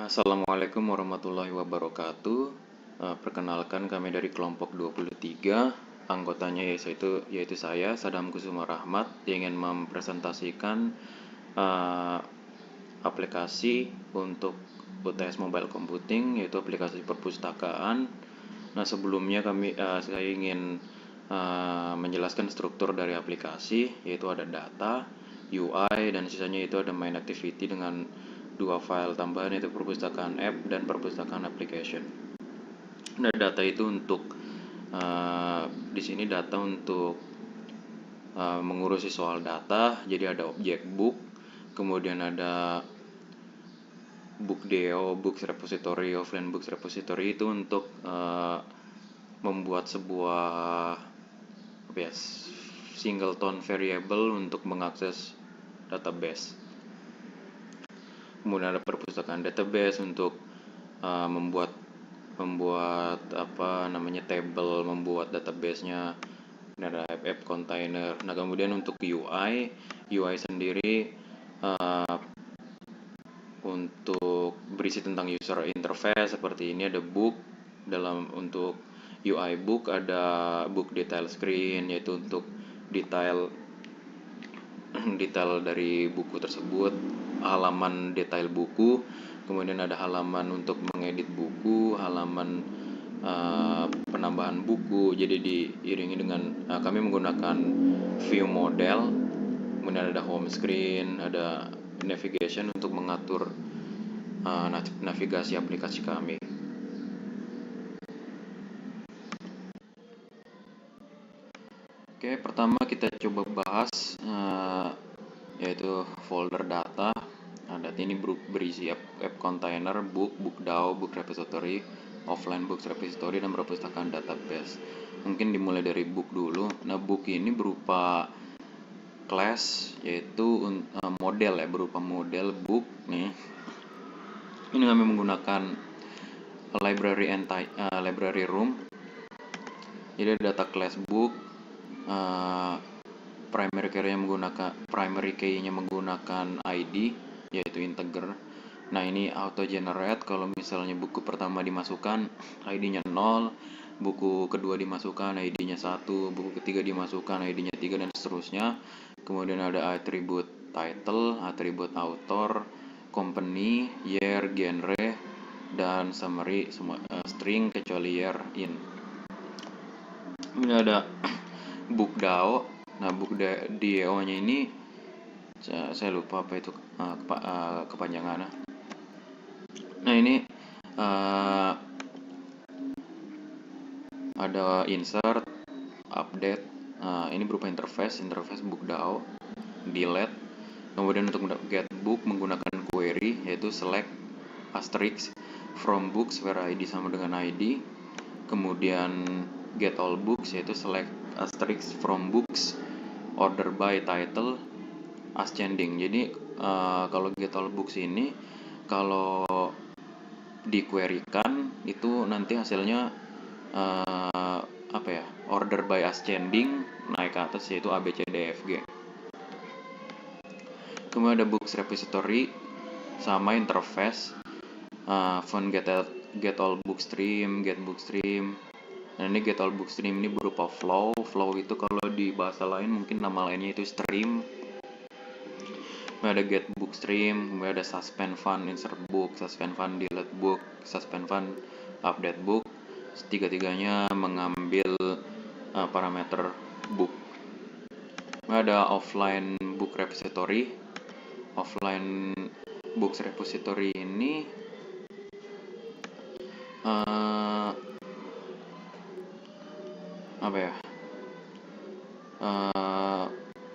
Assalamualaikum warahmatullahi wabarakatuh. Perkenalkan kami dari kelompok 23. Anggotanya yaitu saya, Sadam Kusuma Rahmat, yang ingin mempresentasikan aplikasi untuk UTS Mobile Computing, yaitu aplikasi perpustakaan. Nah, sebelumnya saya ingin menjelaskan struktur dari aplikasi, yaitu ada data, UI, dan sisanya itu ada main activity dengan dua file tambahan, yaitu perpustakaan app dan perpustakaan application. Nah, data itu untuk di sini data untuk mengurusi soal data. Jadi ada objek book, kemudian ada book DO, books repository, offline books repository, itu untuk membuat sebuah singleton variable untuk mengakses database. Kemudian ada perpustakaan database untuk membuat table, membuat database-nya. Dan ada app container. Nah, kemudian untuk UI sendiri untuk berisi tentang user interface seperti ini. Ada book, untuk UI book ada book detail screen, yaitu untuk detail dari buku tersebut, halaman detail buku. Kemudian ada halaman untuk mengedit buku, halaman penambahan buku. Jadi diiringi dengan kami menggunakan view model. Kemudian ada home screen, ada navigation untuk mengatur navigasi aplikasi kami. Oke, pertama kita coba bahas yaitu folder data. Nah, data ini berisi app container, book DAO, book repository, offline books repository, dan perpustakaan database. Mungkin dimulai dari book dulu. Nah, book ini berupa class, yaitu model berupa model book nih. Ini kami menggunakan library room. Jadi data class book, primary key-nya menggunakan ID, yaitu integer. Nah, ini auto generate. Kalau misalnya buku pertama dimasukkan, ID-nya 0, buku kedua dimasukkan, ID-nya 1, buku ketiga dimasukkan, ID-nya 3, dan seterusnya. Kemudian ada atribut title, atribut author, company, year, genre, dan summary, semua string kecuali year in. Ini ada book DAO. Nah, book DAO-nya ini saya lupa apa itu kepanjangannya. Nah, ini ada insert, update. Ini berupa interface book DAO, delete. Kemudian untuk get book menggunakan query, yaitu select asterisk from books where ID sama dengan ID. Kemudian get all books, yaitu select asterisk from books order by title ascending. Jadi kalau get all books ini kalau di-query-kan itu nanti hasilnya order by ascending, naik ke atas, yaitu A B C D F G. Kemudian ada books repository sama interface, font get all book stream, get book stream. Nah, ini get all book stream ini berupa flow. Flow itu kalau di bahasa lain mungkin nama lainnya itu stream. Kemudian ada get book stream, kemudian ada suspend fund, insert book, suspend fund, delete book, suspend fund, update book. Tiga-tiganya mengambil parameter book. Kemudian ada offline book repository. Offline books repository ini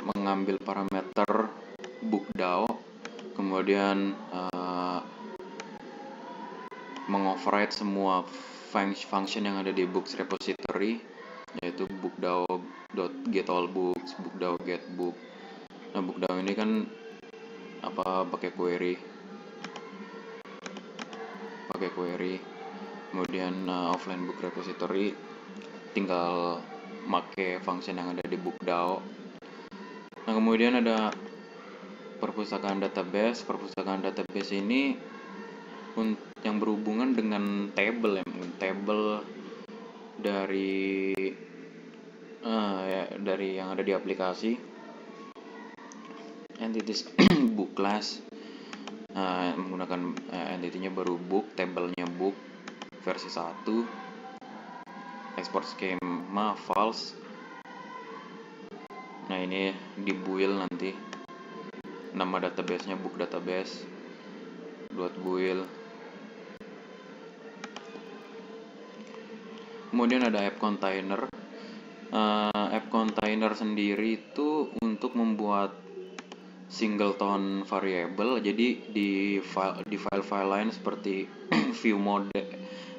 mengambil parameter book DAO, kemudian mengoverride semua function yang ada di books repository, yaitu book DAO.getAllBooks, book DAO get book. Nah, book DAO ini kan pakai query. Kemudian offline book repository tinggal make function yang ada di book DAO. Nah, kemudian ada perpustakaan database. Perpustakaan database ini yang berhubungan dengan table ya, mungkin table dari dari yang ada di aplikasi. Entities book class menggunakan entity-nya baru book, table-nya book versi 1, export schema false. Nah ini di build nanti nama database-nya book database .build. Kemudian ada app container. App container sendiri itu untuk membuat singleton variable. Jadi di file lain seperti view model,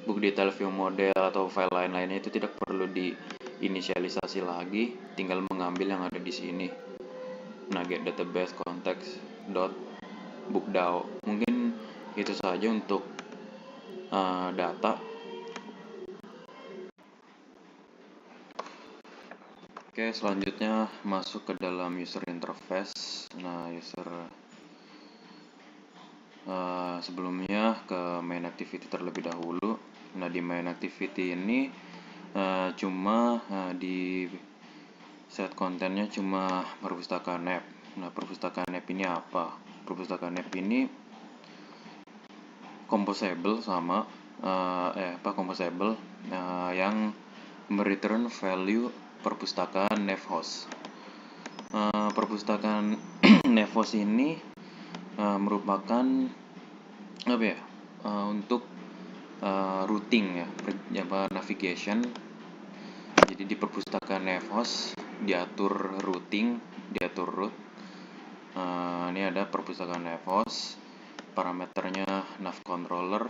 book detail view model atau file lainnya itu tidak perlu diinisialisasi lagi, tinggal mengambil yang ada di sini. Nah, get database context dot bookdao. Mungkin itu saja untuk data. Oke, selanjutnya masuk ke dalam user interface. Nah, sebelumnya ke main activity terlebih dahulu. Nah, di main activity ini cuma di set kontennya cuma perpustakaan app. Nah, perpustakaan app ini apa? Perpustakaan app ini composable sama composable yang mereturn value perpustakaan navhost. Perpustakaan navhost ini merupakan untuk routing ya, navigation. Jadi di perpustakaan navhost diatur routing, diatur route. Ini ada perpustakaan navhost, parameternya nav controller.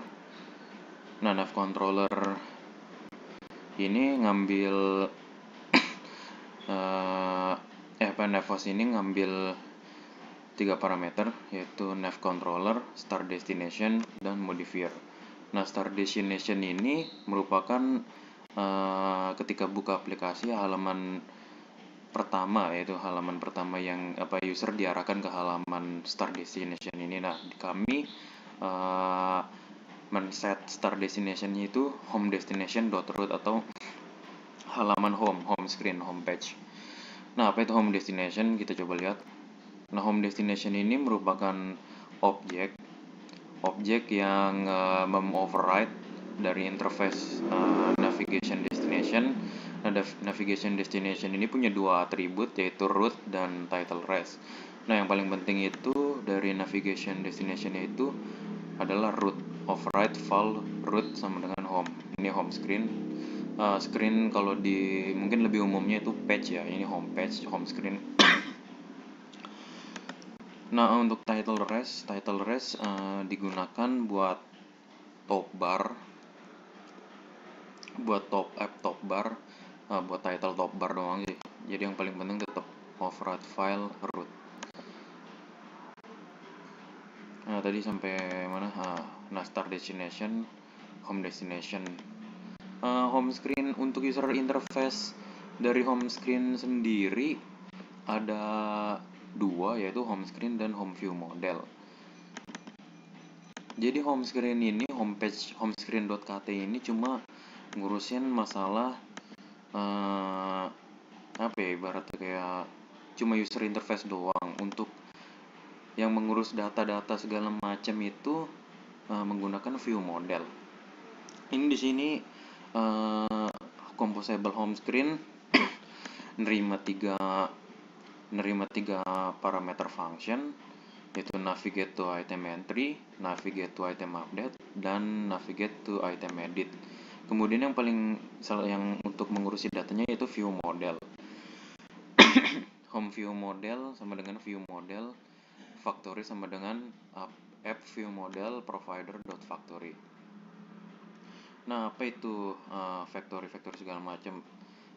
Nah, nav controller ini ngambil navhost ini ngambil 3 parameter, yaitu nav controller, start destination, dan modifier. Nah, start destination ini merupakan ketika buka aplikasi halaman pertama, yaitu halaman pertama yang user diarahkan ke halaman start destination ini. Nah, kami men-set start destination itu home destination.root atau halaman home screen, home page. Nah, apa itu home destination? Kita coba lihat. Nah, home destination ini merupakan objek yang mem-override dari interface navigation destination. Nah, navigation destination ini punya 2 atribut, yaitu root dan title res. Nah, yang paling penting itu dari navigation destination itu adalah root. Override val root sama dengan home. Ini home screen. Screen kalau mungkin lebih umumnya itu page ya. Ini home page, home screen. Nah, untuk title res digunakan buat top bar, buat top bar, buat title top bar doang sih. Jadi yang paling penting tetap override file root. Nah, tadi sampai mana? Nah, start destination, home destination. Home screen untuk user interface dari home screen sendiri ada 2, yaitu home screen dan home view model. Jadi home screen ini, homepage homescreen.kt ini cuma ngurusin masalah ibaratnya kayak cuma user interface doang. Untuk yang mengurus data-data segala macam itu menggunakan view model. Ini di sini composable home screen nerima tiga parameter function, yaitu navigate to item entry, navigate to item update, dan navigate to item edit. Kemudian yang untuk mengurusi datanya yaitu view model. Home view model sama dengan view model, factory sama dengan app view model provider.factory. Nah, apa itu factory segala macam?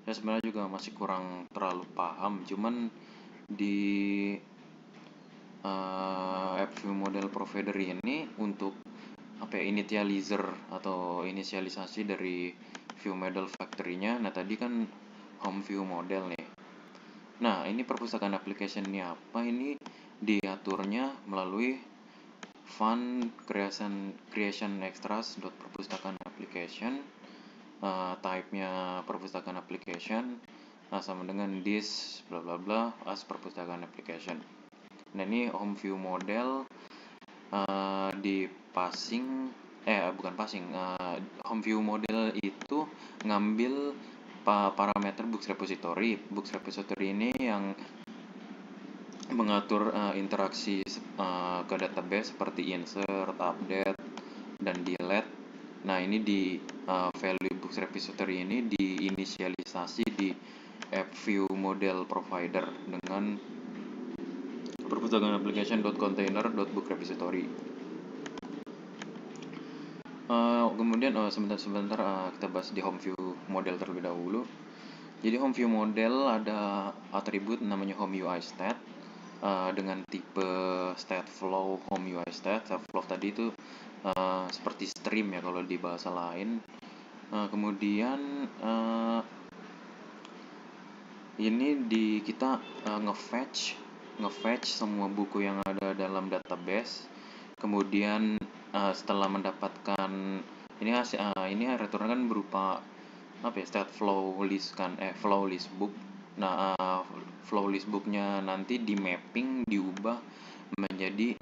Ya, sebenarnya juga masih kurang terlalu paham, cuman di app view model provider ini untuk initializer atau inisialisasi dari view model factory-nya. Nah, tadi kan home view model nih. Nah, ini perpustakaan application ini apa? Ini diaturnya melalui fun creation extras dot perpustakaan application, type-nya perpustakaan application, sama dengan this bla bla bla as perpustakaan application. Nah, ini home view model di passing bukan passing, home view model itu ngambil parameter books repository. Books repository ini yang mengatur interaksi ke database seperti insert, update, dan delete. Nah, ini di value books repository ini diinisialisasi di app view model provider dengan perpustakaan application.container.book repository. Kemudian sebentar kita bahas di home view model terlebih dahulu. Jadi home view model ada atribut namanya home UI state dengan tipe state flow home UI state. State flow tadi itu seperti stream ya kalau di bahasa lain. Kemudian ini kita nge-fetch semua buku yang ada dalam database. Kemudian setelah mendapatkan ini return kan berupa state flow list kan, flow list book. Nah, flow list booknya nanti di mapping diubah menjadi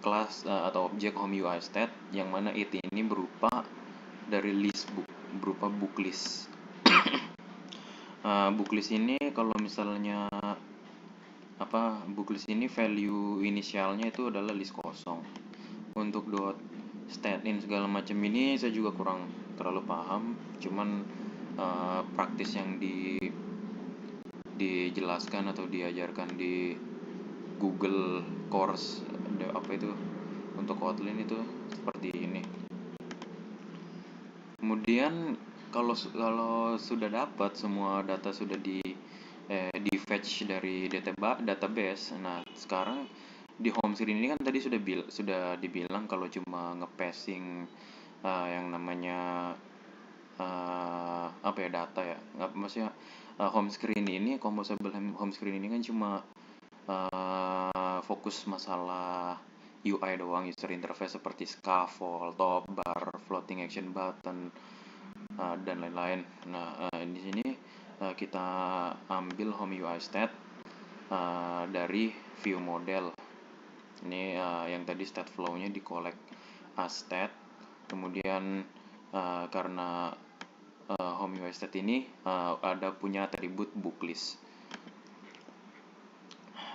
kelas atau objek home UI state yang mana ini berupa dari list book, berupa book list. Book list ini kalau misalnya book list ini value inisialnya itu adalah list kosong. Untuk dot state in segala macam ini saya juga kurang terlalu paham, cuman praktis yang dijelaskan atau diajarkan di Google course untuk Kotlin itu seperti ini. Kemudian kalau sudah dapat semua data sudah di fetch dari database. Nah, sekarang di home screen ini kan tadi sudah dibilang kalau cuma nge-passing yang namanya data ya. Maksudnya home screen ini, composable home screen ini kan cuma fokus masalah UI doang, user interface seperti scaffold, top bar, floating action button, dan lain-lain. Nah, di sini kita ambil home UI state dari view model. Ini yang tadi state flow-nya di collect as state. Kemudian karena home UI state ini ada punya atribut book list.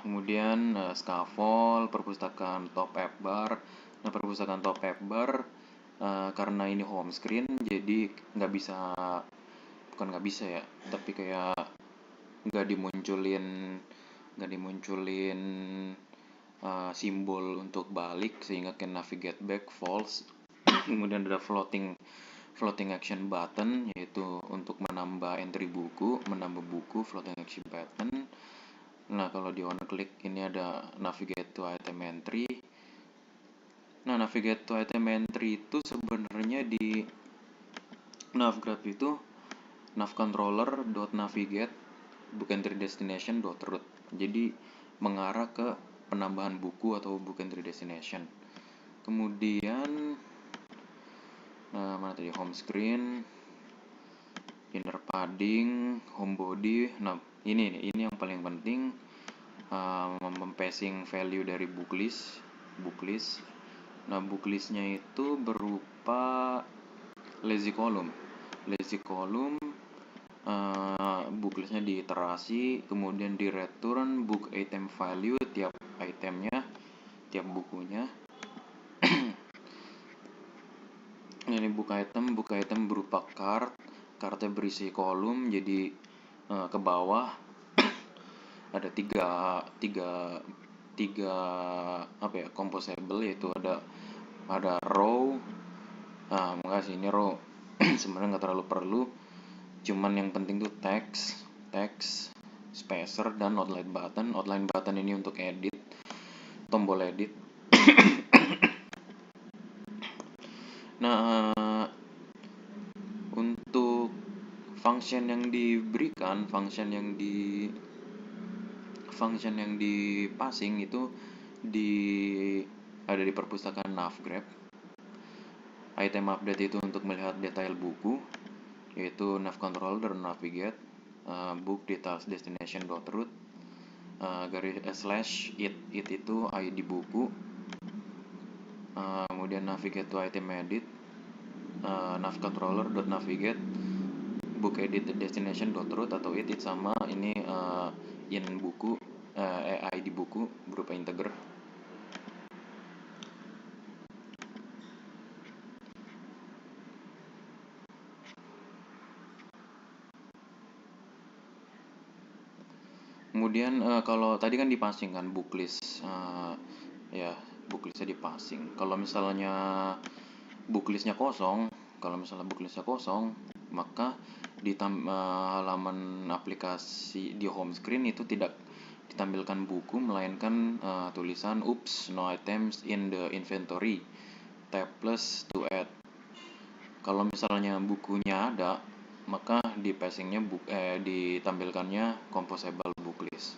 Kemudian scaffold, perpustakaan top app bar. Nah, perpustakaan top app bar karena ini home screen jadi nggak bisa ya, tapi kayak nggak dimunculin simbol untuk balik sehingga can navigate back false. Kemudian ada floating action button, yaitu untuk menambah entry buku, floating action button. Nah, kalau di on click ini ada navigate to item entry. Nah, navigate to item entry itu sebenarnya di navgraph itu navcontroller.navigate book entry destination.root. Jadi mengarah ke penambahan buku atau book entry destination. Kemudian mana tadi, home screen, inner padding, home body. Nah, ini yang paling penting, passing value dari book list. Nah, book listnya itu berupa lazy column. Book listnya diiterasi, kemudian di return book item value tiap itemnya, tiap bukunya. Ini book item berupa cardnya berisi kolom, jadi ke bawah ada tiga composable, yaitu ada row. Makasih, ini row sebenarnya nggak terlalu perlu, cuman yang penting tuh text, spacer, dan outline button. Outline button ini untuk edit, tombol edit. Nah, untuk function yang di passing itu ada di perpustakaan Navgrab. Item update itu untuk melihat detail buku, yaitu nav controller dan navigate, book details destination.root, /it itu ID buku, kemudian navigate to item edit, nav controller navigate book edit destination.root atau it sama ini in buku, ID buku berupa integer. Kemudian kalau tadi kan dipasing kan booklist, ya booklistnya dipasing. Kalau misalnya booklistnya kosong, maka di halaman aplikasi di home screen itu tidak ditampilkan buku, melainkan tulisan "Oops, no items in the inventory. Tab plus to add." Kalau misalnya bukunya ada, maka di passingnya ditampilkannya composable booklist.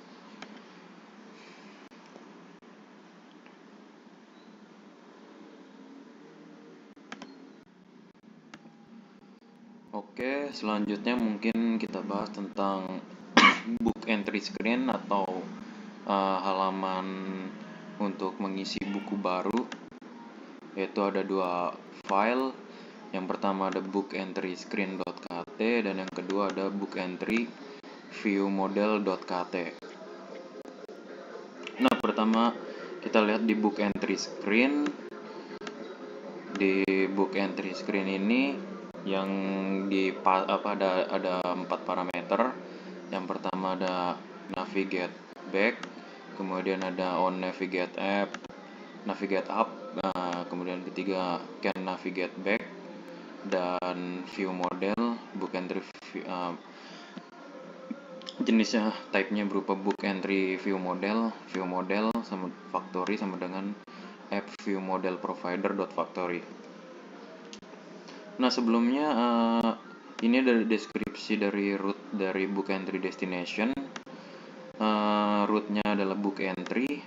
Oke, selanjutnya mungkin kita bahas tentang book entry screen atau halaman untuk mengisi buku baru, yaitu ada dua file. Yang pertama ada bookentry_screen.kt dan yang kedua ada bookentry_viewmodel.kt. Nah, pertama kita lihat di book entry screen. Di book entry screen ini yang ada 4 parameter. Yang pertama ada navigate back, kemudian ada on navigate app, navigate up, kemudian ketiga can navigate back, dan view model. Book entry jenisnya type-nya berupa book entry view model sama factory sama dengan app view model provider.factory. Nah, sebelumnya ini ada deskripsi dari root dari book entry destination. Rootnya adalah book entry,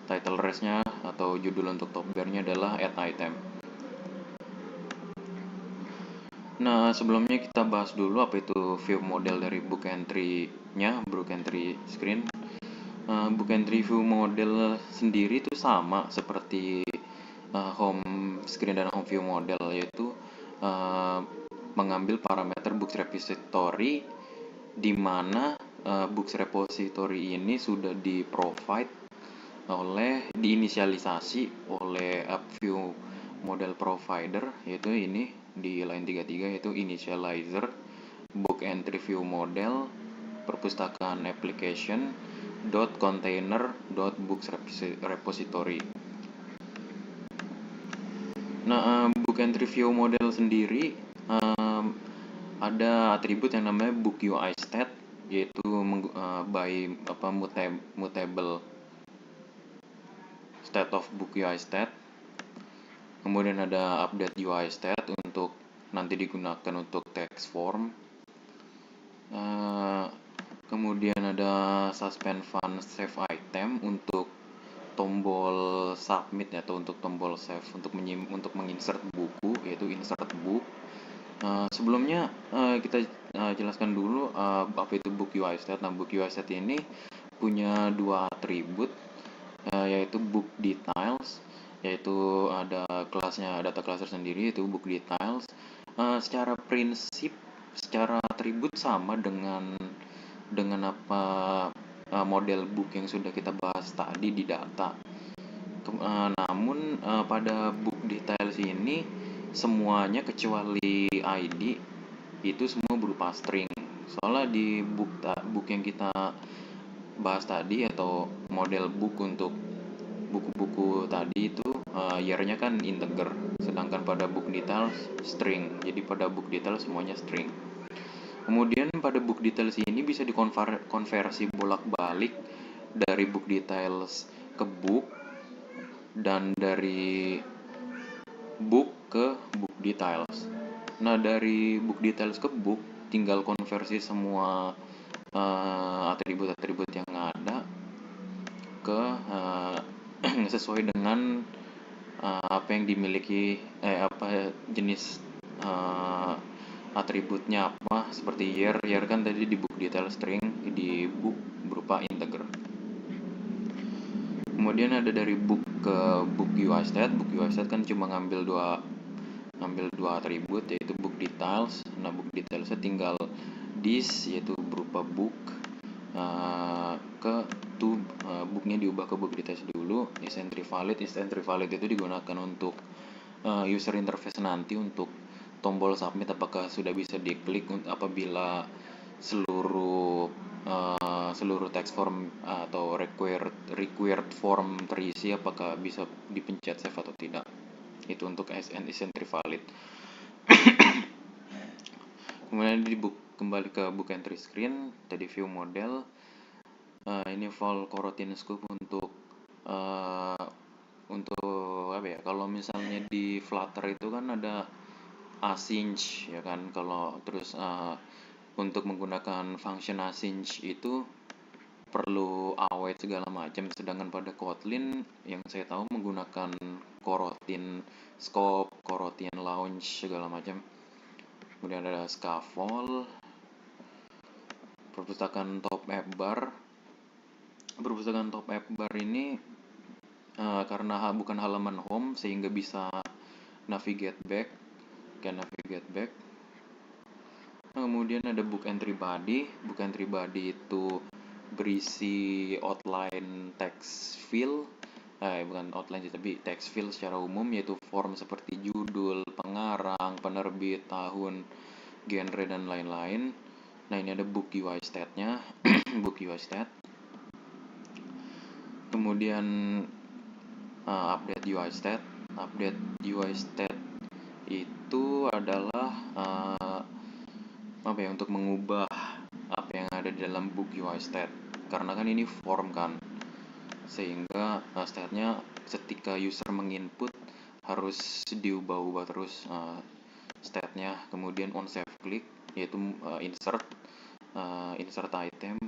title res-nya atau judul untuk top bar-nya adalah add item. Nah, sebelumnya kita bahas dulu apa itu view model dari book entry-nya, book entry screen. Book entry view model sendiri itu sama seperti home screen dan home view model, yaitu mengambil parameter books repository di mana books repository ini sudah di-provide diinisialisasi oleh app view model provider, yaitu ini di line 33, yaitu initializer book entry view model perpustakaan application .container .books repository. Nah, book entry view model sendiri ada atribut yang namanya book UI state, yaitu by mutable state of book UI state. Kemudian ada update UI state untuk nanti digunakan untuk text form. Kemudian ada suspend fun save item untuk tombol submit atau untuk tombol save untuk menginsert buku, yaitu insert book. Sebelumnya kita jelaskan dulu apa itu book UI state. Nah, book UI state ini punya dua atribut, yaitu book details, yaitu ada kelasnya, data kelas tersendiri, yaitu book details. Secara prinsip, secara atribut sama dengan apa model book yang sudah kita bahas tadi di data. Namun pada book details ini semuanya kecuali ID itu semua berupa string. Soalnya di book yang kita bahas tadi atau model book untuk buku-buku tadi itu year-nya kan integer, sedangkan pada book details string. Jadi pada book details semuanya string. Kemudian pada book details ini bisa dikonversi bolak-balik dari book details ke book dan dari book ke book details. Nah, dari book details ke book tinggal konversi semua atribut-atribut yang ada ke sesuai dengan apa yang dimiliki, apa jenis atributnya apa, seperti year kan tadi di book detail string, di book berupa integer. Kemudian ada dari book ke book UI state. Book UI state kan cuma ngambil dua atribut, yaitu book details. Nah, book detailsnya tinggal this, yaitu berupa book, ke to, booknya diubah ke book details dulu. Is entry valid itu digunakan untuk user interface nanti untuk tombol submit apakah sudah bisa diklik apabila seluruh text form atau required form terisi, apakah bisa dipencet save atau tidak. Itu untuk is entry valid. Kemudian kembali ke book entry screen, tadi view model. Ini full coroutine scope untuk apa ya? Kalau misalnya di Flutter itu kan ada async ya kan. Kalau terus untuk menggunakan function async itu perlu await segala macam, sedangkan pada Kotlin yang saya tahu menggunakan coroutine scope, coroutine launch segala macam. Kemudian ada scaffold, perpustakaan top app bar. Perpustakaan top app bar ini karena bukan halaman home sehingga bisa navigate back. Nah, kemudian ada book entry body. Book entry body itu berisi outline text field, bukan outline sih, tapi text field secara umum, yaitu form seperti judul, pengarang, penerbit, tahun, genre, dan lain-lain. Nah, ini ada book UI state-nya. Book UI state. Kemudian update UI state. Update UI state itu adalah untuk mengubah apa yang ada di dalam book UI state. Karena kan ini form kan, sehingga state-nya ketika user menginput harus diubah-ubah terus state-nya. Kemudian on save click, yaitu insert item,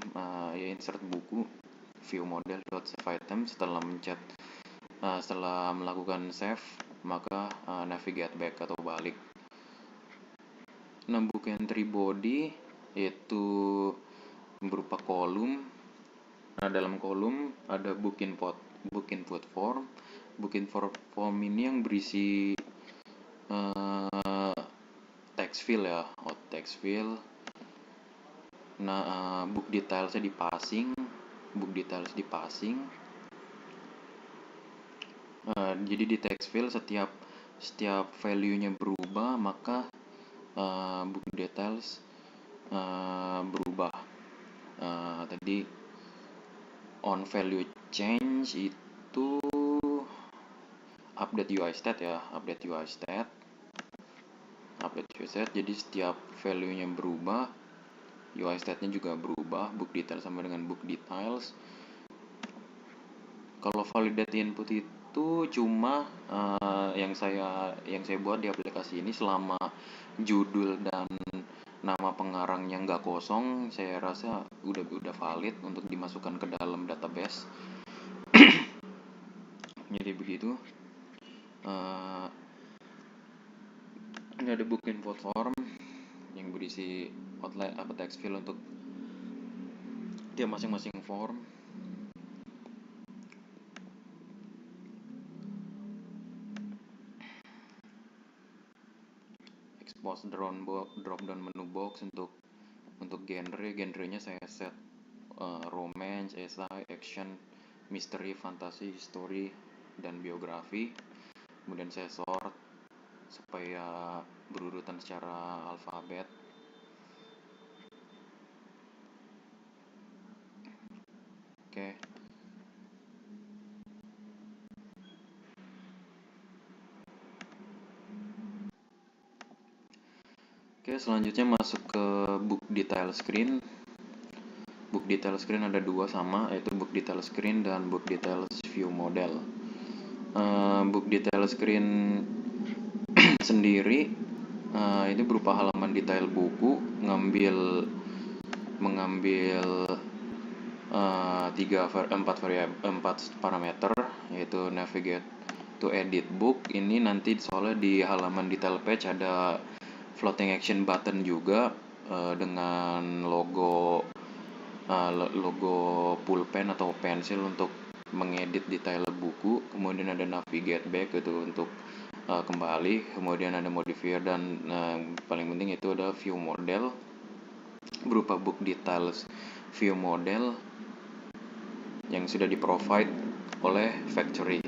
insert buku, view model dot save item. Setelah melakukan save, maka navigate back atau balik. Nah, book entry body yaitu berupa kolom. Nah, dalam kolom ada book input form. Book input form ini yang berisi text field ya, text field. Nah, book detailsnya dipassing. Jadi di text field setiap value-nya berubah, maka book details berubah. Tadi on value change itu update UI state ya, update UI state. Jadi setiap value-nya berubah, UI state-nya juga berubah, book details sama dengan book details. Kalau validate input itu cuma yang saya buat di aplikasi ini, selama judul dan nama pengarangnya nggak kosong, saya rasa udah valid untuk dimasukkan ke dalam database. Jadi begitu. Ini ada book input form yang berisi outline text field untuk dia masing-masing form. Expose drop down menu box untuk genrenya saya set romance, essay, action, mystery, fantasy, history, dan biografi. Kemudian saya sort supaya berurutan secara alfabet. Oke. Oke, selanjutnya masuk ke book detail screen. Book detail screen ada dua sama, yaitu book detail screen dan book detail view model. Book detail screen sendiri itu berupa halaman detail buku, mengambil empat parameter, yaitu navigate to edit book. Ini nanti soalnya di halaman detail page ada floating action button juga dengan logo pulpen atau pensil untuk mengedit detail buku. Kemudian ada navigate back itu untuk kembali. Kemudian ada modifier, dan paling penting itu ada view model berupa book details view model yang sudah di provide oleh factory.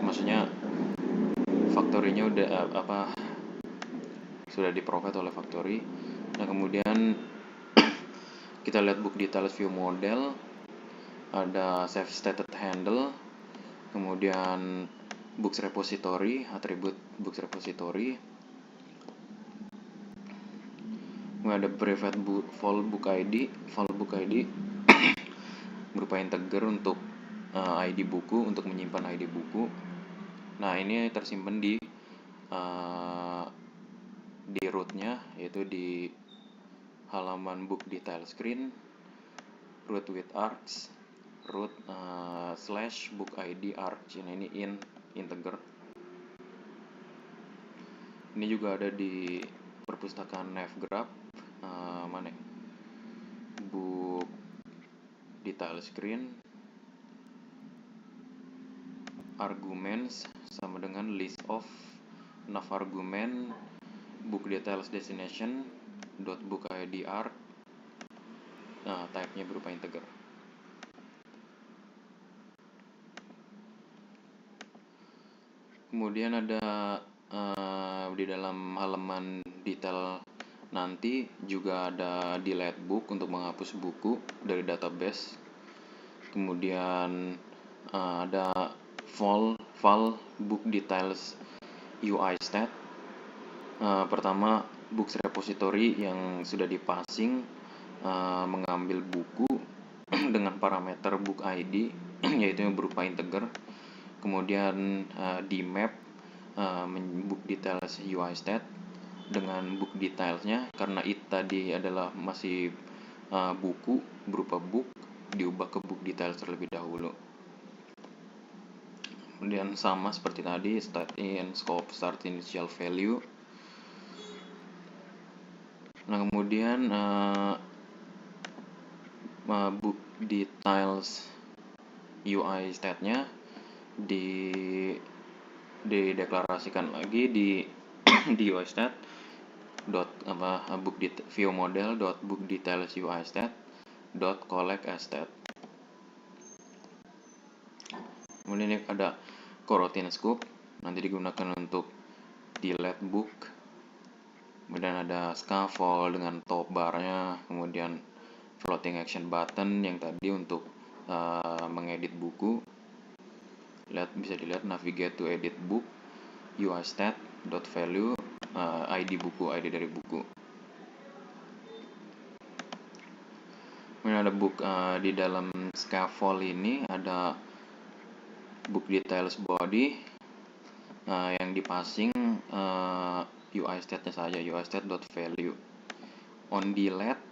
Maksudnya factory-nya udah sudah di provide oleh factory. Nah, kemudian kita lihat book details view model, ada save stated handle, kemudian books repository, atribut books repository, kemudian ada private vault book ID berupa integer untuk ID buku, untuk menyimpan ID buku. Nah, ini tersimpan di root-nya, yaitu di halaman book detail screen, root with args, root / book ID args. Ini integer. Ini juga ada di perpustakaan navgraph, book detail screen, arguments sama dengan list of nav argument book details destination dot book id arg. Type-nya berupa integer. Kemudian ada di dalam halaman detail nanti juga ada delete book untuk menghapus buku dari database. Kemudian ada file book details UI stat. Pertama, books repository yang sudah dipasing mengambil buku dengan parameter book ID yaitu yang berupa integer. Kemudian di map book details UI stat dengan book detailsnya, karena it tadi adalah masih buku berupa book, diubah ke book details terlebih dahulu. Kemudian sama seperti tadi, start in, scope, start initial value. Nah, kemudian book details UI stat-nya dideklarasikan lagi di UI stat book view model book details UI stat collect as stat. Kemudian ini ada coroutine scope, nanti digunakan untuk delete book. Kemudian ada scaffold dengan top barnya, kemudian floating action button yang tadi untuk mengedit buku. Bisa dilihat navigate to edit book, UI stat .value, ID buku, ID dari buku. Kemudian ada book di dalam scaffold ini ada book details body yang dipasing UI stat-nya saja, UI stat .value. On delete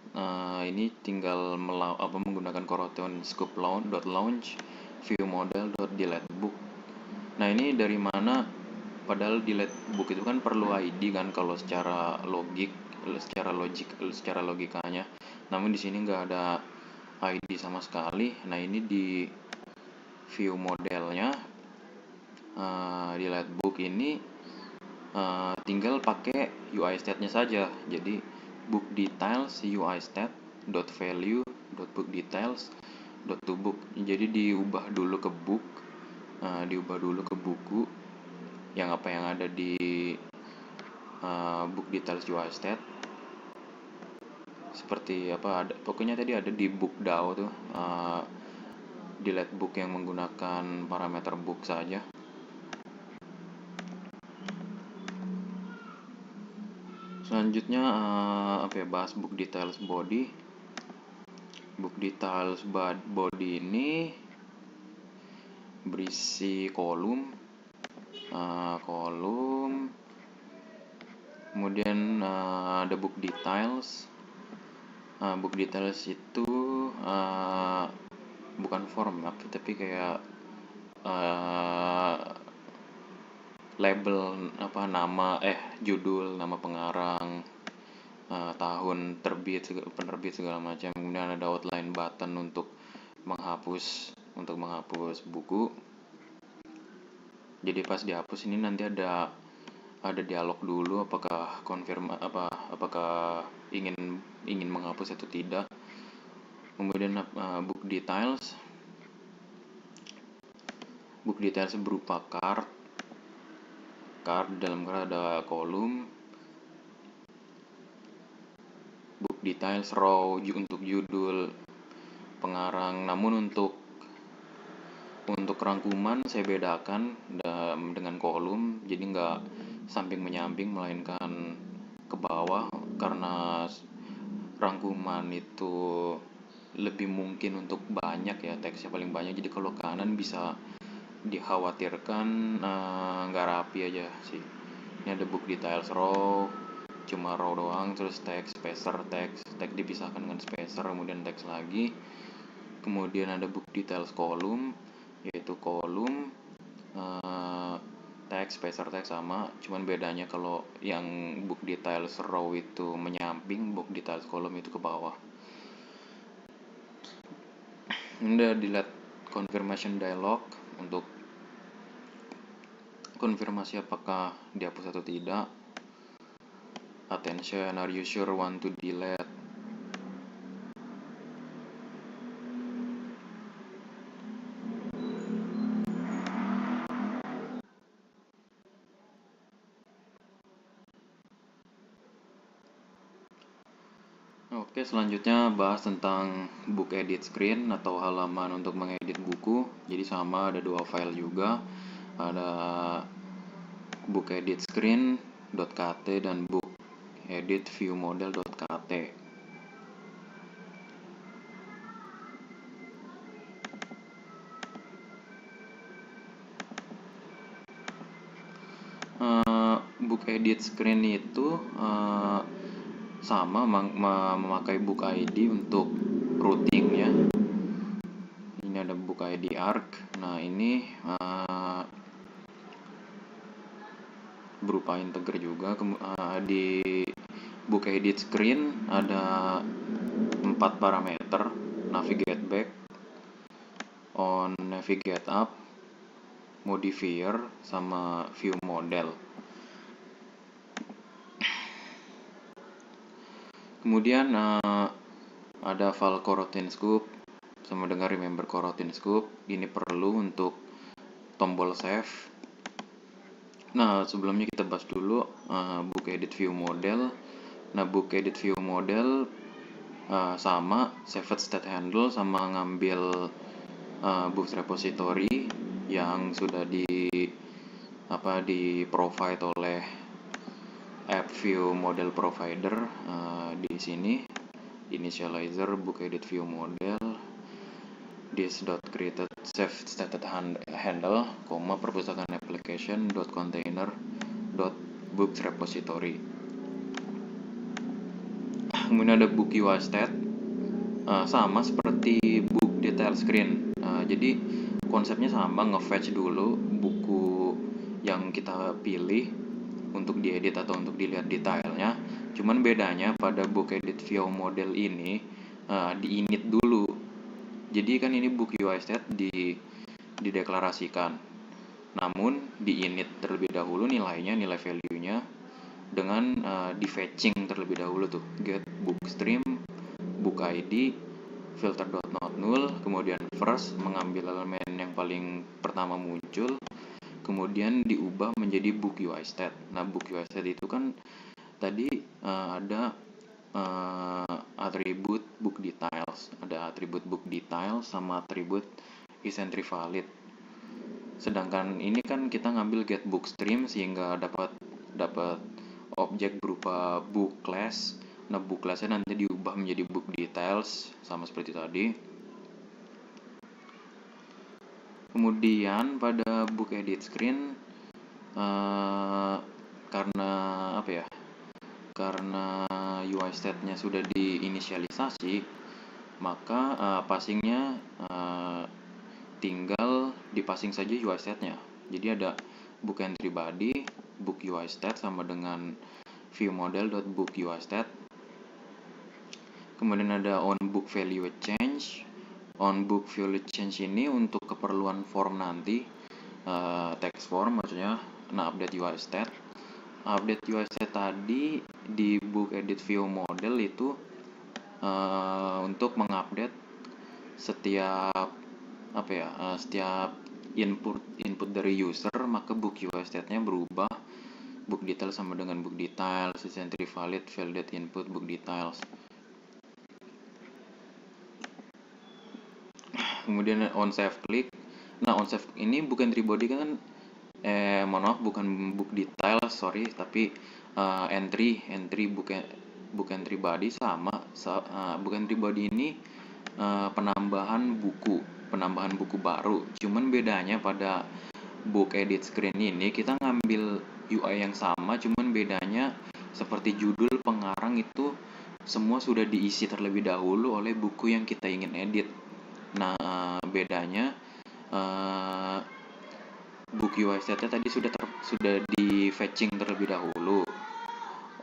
ini tinggal menggunakan coroutine scope launch view model delete book. Nah, ini dari mana? Padahal delete book itu kan perlu ID kan kalau secara logikanya. Namun di sini nggak ada ID sama sekali. Nah, ini di view modelnya delete book ini tinggal pakai UI stat-nya saja. Jadi book details UI stat .value .book details .to book. Jadi diubah dulu ke book, diubah dulu ke buku yang ada di book details UI stat. Seperti pokoknya tadi ada di book DAO tuh, delete book yang menggunakan parameter book saja. Selanjutnya bahas book details body. Book details body ini berisi kolom, kemudian ada book details, Book details itu bukan form tapi kayak uh, label judul, nama pengarang, tahun penerbit segala macam. Kemudian ada outline button untuk menghapus buku. Jadi pas dihapus ini nanti ada dialog dulu apakah ingin menghapus atau tidak. Kemudian book details berupa card dalam card ada kolom. Book details row untuk judul, pengarang. Namun untuk rangkuman saya bedakan dengan kolom, jadi nggak samping menyamping melainkan ke bawah, karena rangkuman itu lebih mungkin untuk banyak ya, teksnya paling banyak. Jadi kalau kanan bisa dikhawatirkan nggak rapi aja sih. Ini ada book details row, cuma row doang, terus teks, spacer, teks dipisahkan dengan spacer, kemudian teks lagi. Kemudian ada book details column, yaitu kolom, teks, spacer, teks sama, cuman bedanya kalau yang book details row itu menyamping, book details column itu ke bawah. Udah dilihat confirmation dialog untuk konfirmasi apakah dihapus atau tidak. Attention, are you sure want to delete? Oke, selanjutnya bahas tentang book edit screen atau halaman untuk mengedit buku. Jadi sama, ada dua file juga. Ada book edit screen.kt dan book edit view model.kt. Book edit screen itu sama memakai book ID untuk routing ya. Ini ada book ID arc. Nah ini berupa integer juga. Di book edit screen ada 4 parameter: navigate back, on navigate up, modifier, sama view model. Kemudian ada file coroutine scope sama dengan remember coroutine scope. Ini perlu untuk tombol save. Nah, sebelumnya kita bahas dulu book edit view model. Nah, book edit view model sama saved state handle sama ngambil books repository yang sudah di provide oleh app view model provider. Di sini initializer book edit view model this.created save stated handle, perpustakaan application container books repository. Kemudian ada book UI state, sama seperti book detail screen. Jadi konsepnya sama, nge-fetch dulu buku yang kita pilih untuk diedit atau untuk dilihat detailnya. Cuman bedanya pada book edit view model ini di init dulu. Jadi kan ini book UI state dideklarasikan. Namun di init terlebih dahulu nilai value-nya dengan di fetching terlebih dahulu tuh, get book stream, book ID, filter.notNull, kemudian first mengambil elemen yang paling pertama muncul, kemudian diubah menjadi book UI state. Nah, book UI state itu kan tadi ada atribut book details, ada atribut book details sama atribut isentry valid. Sedangkan ini kan kita ngambil get book stream sehingga dapat objek berupa book class. Nah, book class-nya nanti diubah menjadi book details sama seperti tadi. Kemudian pada book edit screen karena UI state-nya sudah diinisialisasi, maka passingnya tinggal dipasing saja UI state-nya. Jadi ada book entry body, book UI state sama dengan view model.book UI state. Kemudian ada on book value change. On book value change ini untuk keperluan form nanti, text form maksudnya. Nah, update UI state. Update UI state tadi di book edit view model itu untuk mengupdate setiap setiap input dari user, maka book UI state-nya berubah. Book detail sama dengan book details, entry valid input book details. Kemudian on save click. Nah, on save ini book entry body kan mohon maaf, bukan book details, sorry, tapi entry book entry body sama. Book entry body ini penambahan buku baru. Cuman bedanya pada book edit screen ini kita ngambil UI yang sama, cuman bedanya seperti judul, pengarang itu semua sudah diisi terlebih dahulu oleh buku yang kita ingin edit. Nah, bedanya book UI state-nya tadi sudah di fetching terlebih dahulu.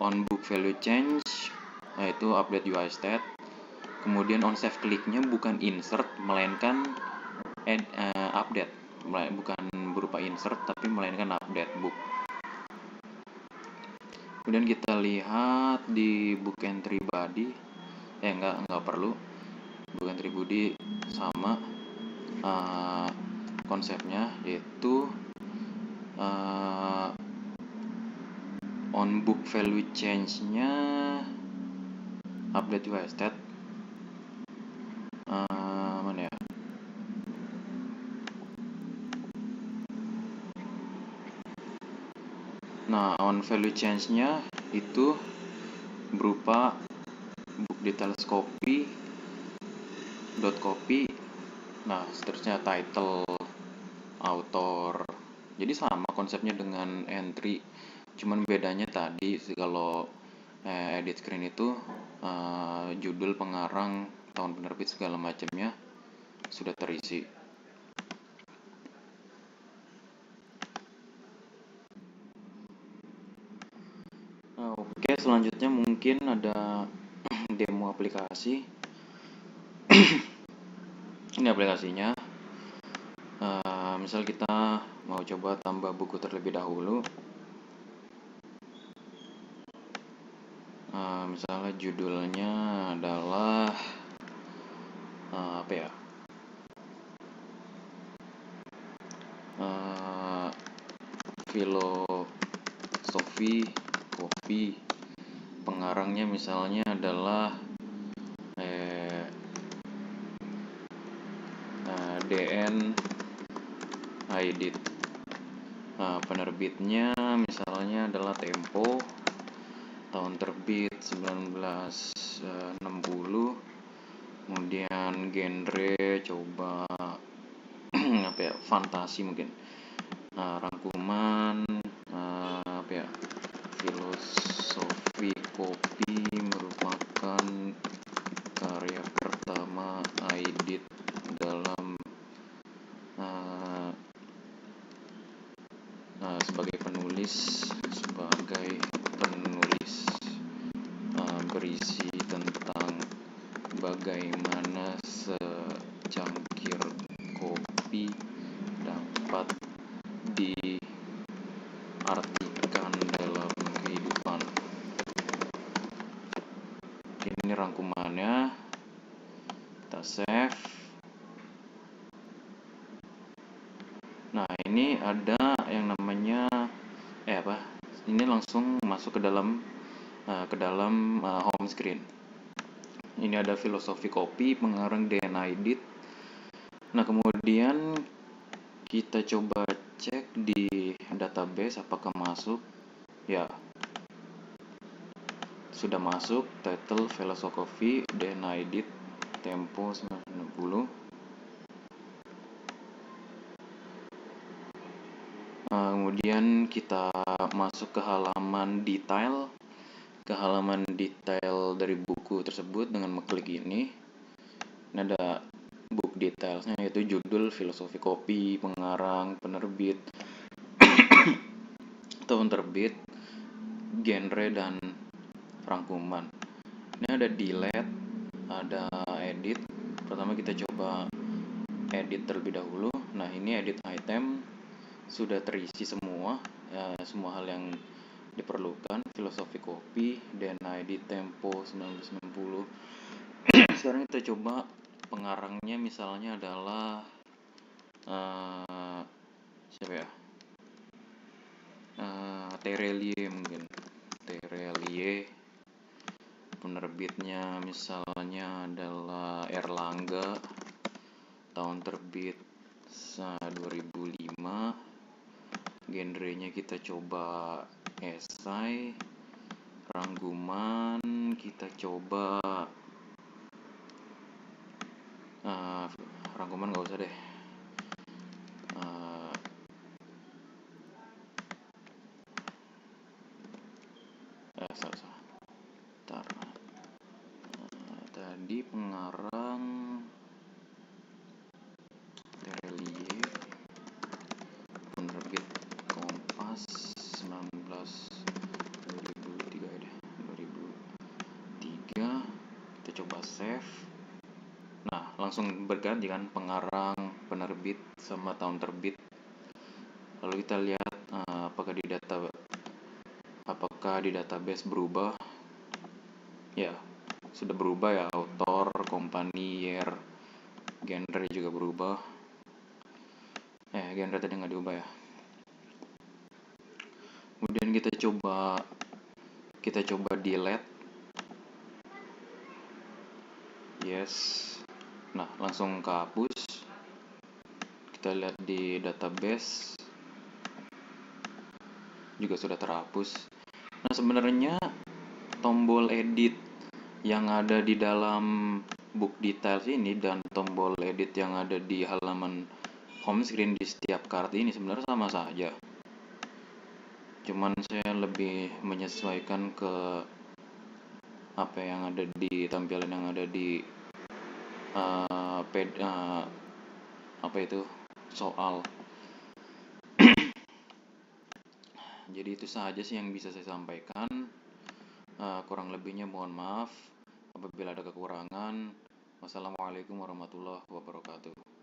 On book value change, itu update UI state. Kemudian on save click-nya bukan insert melainkan update, bukan berupa insert tapi melainkan update book. Kemudian kita lihat di book entry body, nggak perlu. Book entry body sama konsepnya, yaitu on book value change-nya update UI state. Mana ya? Nah, on value change-nya itu berupa book details copy, dot copy, nah seterusnya title, author. Jadi sama konsepnya dengan entry, cuman bedanya tadi kalau edit screen itu judul, pengarang, tahun penerbit segala macamnya sudah terisi. Oke, selanjutnya mungkin ada demo aplikasi. Ini aplikasinya. Misal kita mau coba tambah buku terlebih dahulu. Misalnya judulnya adalah filosofi kopi. Pengarangnya misalnya adalah DN Aidit. Penerbitnya misalnya adalah Tempo, tahun terbit 1960. Kemudian genre coba fantasi mungkin. Rangkuman filosofi kopi merupakan karya pertama Aidit dalam sebagai penulis berisi tentang bagaimana secangkir kopi dapat diartikan dalam kehidupan. Ini rangkumannya, kita save. Nah, ini ada yang namanya ini langsung masuk ke dalam home screen. Ini ada filosofi kopi, pengarang DN Aidit. Nah, kemudian kita coba cek di database apakah masuk. Ya, sudah masuk. Title filosofi DN Aidit, Tempo 1960. Kemudian kita masuk ke halaman detail. ke halaman detail dari buku tersebut dengan mengklik ini. Ini ada book detailsnya, yaitu judul, filosofi kopi, pengarang, penerbit, tahun terbit, genre, dan rangkuman. Ini ada delete, ada edit. Pertama kita coba edit terlebih dahulu. Nah, ini edit item, sudah terisi semua semua hal yang diperlukan, filosofi kopi, dan ID tempo 1960. Sekarang kita coba pengarangnya, misalnya adalah siapa ya, Terelie mungkin, Terelie. Penerbitnya misalnya adalah Erlangga, tahun terbit 2005. Genrenya kita coba esai. Rangkuman kita coba rangkuman nggak usah deh. Salah. Tadi pengarang Terelie, penerbit Kompas 2003 ya, 2003. Kita coba save. Nah, langsung berganti kan pengarang, penerbit, sama tahun terbit. Lalu kita lihat apakah di database berubah. Ya, sudah berubah ya, author, company, year, genre juga berubah. Genre tadi nggak diubah ya. Kemudian kita coba delete. Yes. Nah, langsung kehapus. Kita lihat di database juga sudah terhapus. Nah, sebenarnya tombol edit yang ada di dalam book details ini dan tombol edit yang ada di halaman home screen di setiap kartu ini sebenarnya sama saja. Cuman saya lebih menyesuaikan ke apa yang ada di tampilan yang ada di soal. Jadi itu saja sih yang bisa saya sampaikan. Kurang lebihnya mohon maaf apabila ada kekurangan. Wassalamualaikum warahmatullahi wabarakatuh.